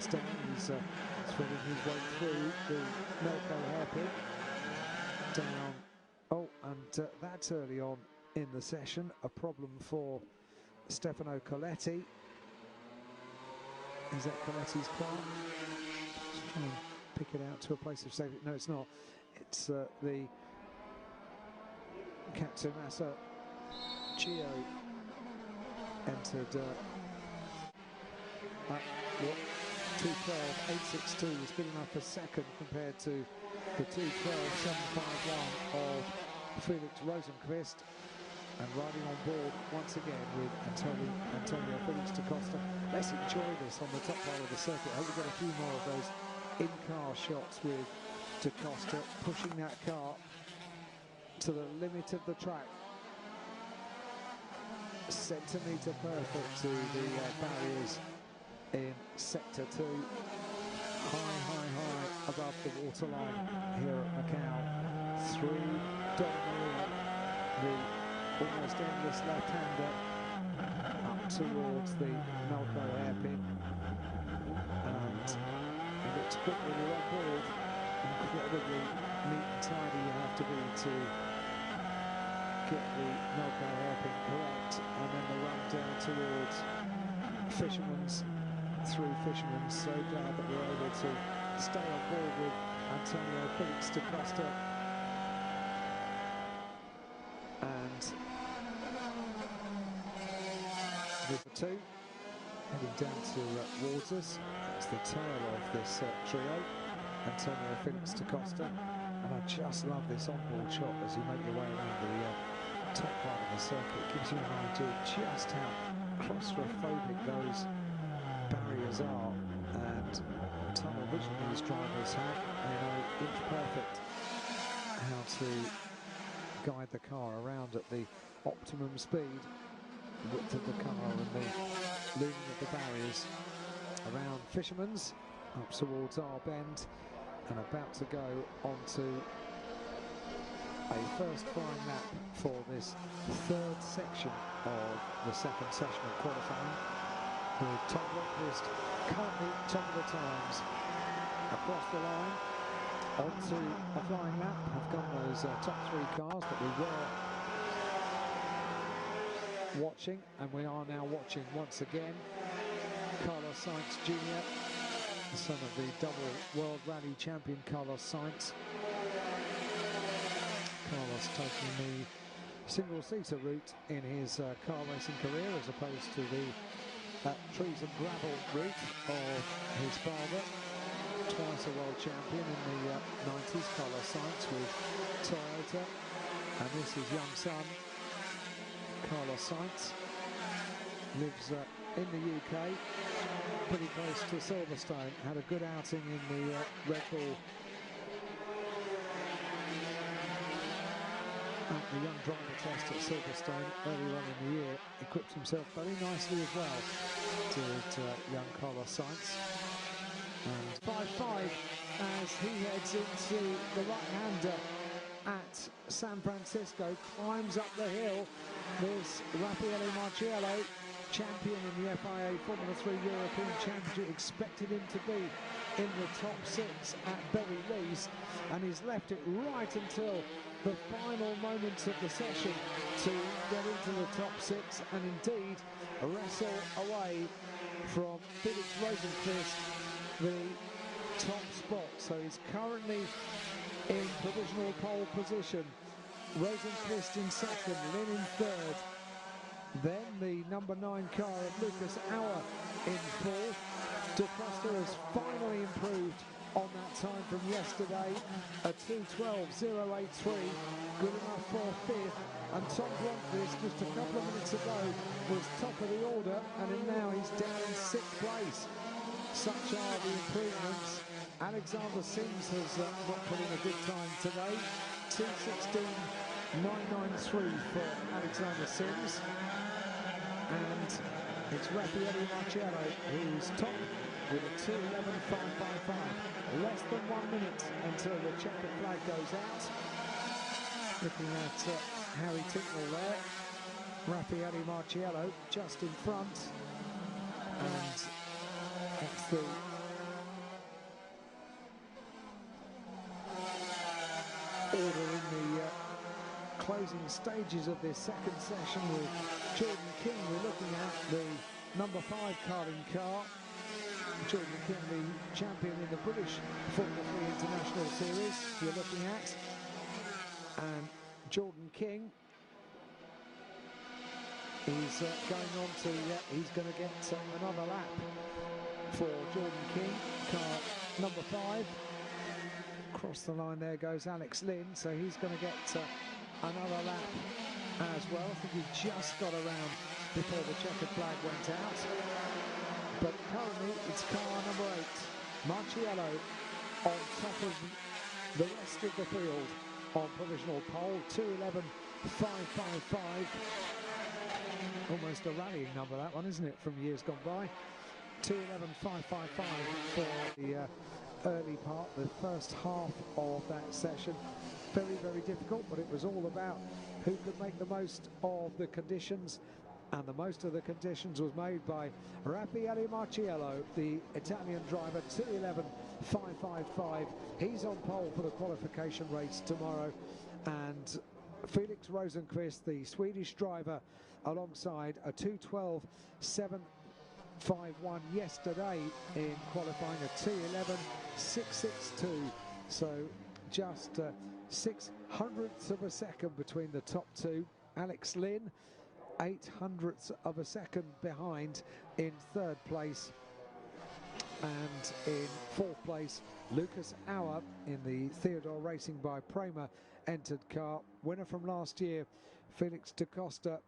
seconds down. He's threading his way through the MACAU hairpin. Down. Oh, and that's early on in the session. A problem for Stefano Coletti. Is that Coletti's car? Let's try and pick it out to a place of safety. No, it's not. It's the Katsumasa Chio entered at what, 2:12.862 was good enough a second compared to the 2:12.751 of Felix Rosenqvist. And riding on board once again with Antonio Felix da Costa. Let's enjoy this on the top part of the circuit. I hope we get a few more of those in-car shots with da Costa pushing that car to the limit of the track. Centimetre perfect to the barriers in sector 2. High above the waterline here at MACAU. Through Don Maria, the almost endless left-hander up towards the MACAU hairpin, and it looks quick when you're on board. Incredibly neat and tidy you have to be to get the MACAU hairpin correct, and then the run down towards Fisherman's, through Fisherman's. So glad that we're able to stay on board with Antonio Felix da Costa. And River 2 heading down towards us. It's the tail of this trio, Antonio Felix da Costa. And I just love this onboard shot as you make your way around the top part of the circuit. It gives you an idea just how claustrophobic those barriers are, and tunnel vision these drivers have. They know inch perfect how to guide the car around at the optimum speed, width of the car and the looming of the barriers around Fisherman's up towards our bend, and about to go onto a first flying lap for this third section of the second session of qualifying, with Tom Rockquist currently top of the times. Across the line onto a flying lap have gone those top three cars that we were watching, and we are now watching once again. Carlos Sainz Jr., the son of the double World Rally champion Carlos Sainz. Carlos taking the single-seater route in his car racing career, as opposed to the trees and gravel route of his father, twice a world champion in the 90s, Carlos Sainz with Toyota, and this is young son, Carlos Sainz, lives in the UK, pretty close to Silverstone, had a good outing in the Red Bull at the young driver test at Silverstone earlier on in the year. Equipped himself very nicely as well, did young Carlos Sainz. And 5-5 as he heads into the right-hander at San Francisco, climbs up the hill. There's Raffaele Marciello, champion in the FIA Formula 3 European Championship, expected him to be in the top 6 at very least, and he's left it right until the final moments of the session to get into the top 6 and indeed wrestle away from Felix Rosenqvist the top spot. So he's currently in provisional pole position. Rosenqvist in second, Lynn in third. Then the number 9 car of Lucas Auer in fourth. Da Costa has finally improved on that time from yesterday, a 2:12.083, good enough for fifth. And Tom Blomqvist, just a couple of minutes ago, was top of the order, and now he's down in 6th place. Such are the improvements. Alexander Sims has not put in a good time today. 2:16.993 for Alexander Sims. And it's Raffaele Marciello who's top with a 2:11.555. Less than 1 minute until the checkered flag goes out. Looking at Harry Ticknell there. Raffaele Marciello just in front. And that's the order in the closing stages of this second session with Jordan King. We're looking at the number 5 karting car. Jordan King, the champion in the British Formula 3 International Series, you're looking at. And Jordan King is going on to, he's going to get another lap for Jordan King, car number 5. Across the line there goes Alex Lynn, so he's going to get another lap as well. I think he just got around before the checkered flag went out. But currently it's car number 8, Marciello, on top of the rest of the field on provisional pole, 2:11.555. Almost a rallying number, that one, isn't it, from years gone by? 2:11.555 for the early part, the first half of that session. Very, very difficult, but it was all about who could make the most of the conditions, and the most of the conditions was made by Raffaele Marciello, the Italian driver, 2:11.555. He's on pole for the qualification race tomorrow, and Felix Rosenqvist, the Swedish driver, alongside a 2:12.751 yesterday in qualifying, a 2:11.662. So just 0.06 of a second between the top two. Alex Lynn, 0.08 of a second behind in third place, and in fourth place Lucas Auer in the Theodore Racing by Prema entered car. Winner from last year, Felix da Costa,